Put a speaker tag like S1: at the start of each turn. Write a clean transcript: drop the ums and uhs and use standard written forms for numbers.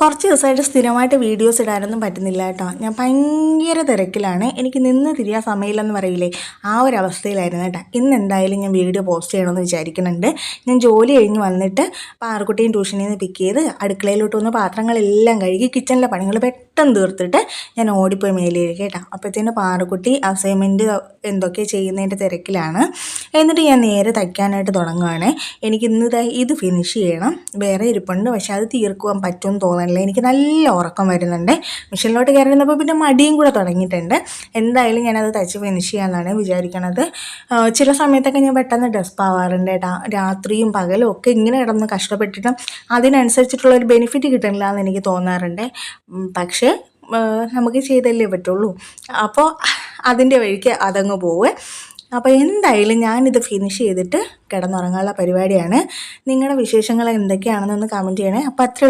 S1: കുറച്ച് ദിവസമായിട്ട് സ്ഥിരമായിട്ട് വീഡിയോസ് ഇടാനൊന്നും പറ്റുന്നില്ല കേട്ടോ. ഞാൻ ഭയങ്കര തിരക്കിലാണ്. എനിക്ക് നിന്ന് തിരിയാൻ സമയമില്ലെന്ന് പറയില്ലേ, ആ ഒരു അവസ്ഥയിലായിരുന്നു കേട്ടോ. ഇന്ന് എന്തായാലും ഞാൻ വീഡിയോ പോസ്റ്റ് ചെയ്യണമെന്ന് വിചാരിക്കുന്നുണ്ട്. ഞാൻ ജോലി കഴിഞ്ഞ് വന്നിട്ട് പാറക്കുട്ടിയും ട്യൂഷനിൽ നിന്ന് പിക്ക് ചെയ്ത് അടുക്കളയിലോട്ട് വന്ന് പാത്രങ്ങളെല്ലാം കഴുകി കിച്ചണിലെ പണികൾ പെട്ടെന്ന് തീർത്തിട്ട് ഞാൻ ഓടിപ്പോയി മേലേക്ക് കേട്ടോ. അപ്പോഴത്തേന് പാറക്കുട്ടി അസൈൻമെൻറ്റ് എന്തൊക്കെ ചെയ്യുന്നതിൻ്റെ തിരക്കിലാണ്. എന്നിട്ട് ഞാൻ നേരെ തയ്ക്കാനായിട്ട് തുടങ്ങുകയാണ്. എനിക്ക് ഇന്ന് ഇത് ഫിനിഷ് ചെയ്യണം. വേറെ ഇരിപ്പുണ്ട്, പക്ഷെ അത് തീർക്കുവാൻ പറ്റുമെന്ന് തോന്നുന്നില്ല. എനിക്ക് നല്ല ഉറക്കം വരുന്നുണ്ട്. മിഷനിലോട്ട് കയറുന്നപ്പോൾ പിന്നെ മടിയും കൂടെ തുടങ്ങിയിട്ടുണ്ട്. എന്തായാലും ഞാനത് തയ്ച്ച് ഫിനിഷ് ചെയ്യാമെന്നാണ് വിചാരിക്കണത്. ചില സമയത്തൊക്കെ ഞാൻ പെട്ടെന്ന് ഡെസ്പ് ആവാറുണ്ട് കേട്ടോ. രാത്രിയും പകലും ഒക്കെ ഇങ്ങനെ കിടന്ന് കഷ്ടപ്പെട്ടിട്ടും അതിനനുസരിച്ചിട്ടുള്ളൊരു ബെനിഫിറ്റ് കിട്ടുന്നില്ല എന്ന് എനിക്ക് തോന്നാറുണ്ട്. പക്ഷേ നമുക്ക് ചെയ്തല്ലേ പറ്റുള്ളൂ. അപ്പോൾ അതിൻ്റെ വഴിക്ക് അതങ്ങ് പോവേ. അപ്പോൾ എന്തായാലും ഞാനിത് ഫിനിഷ് ചെയ്തിട്ട് കിടന്നുറങ്ങാനുള്ള പരിപാടിയാണ്. നിങ്ങളുടെ വിശേഷങ്ങൾ എന്തൊക്കെയാണെന്നൊന്ന് കമൻറ്റ് ചെയ്യണേ. അപ്പോൾ അത്ര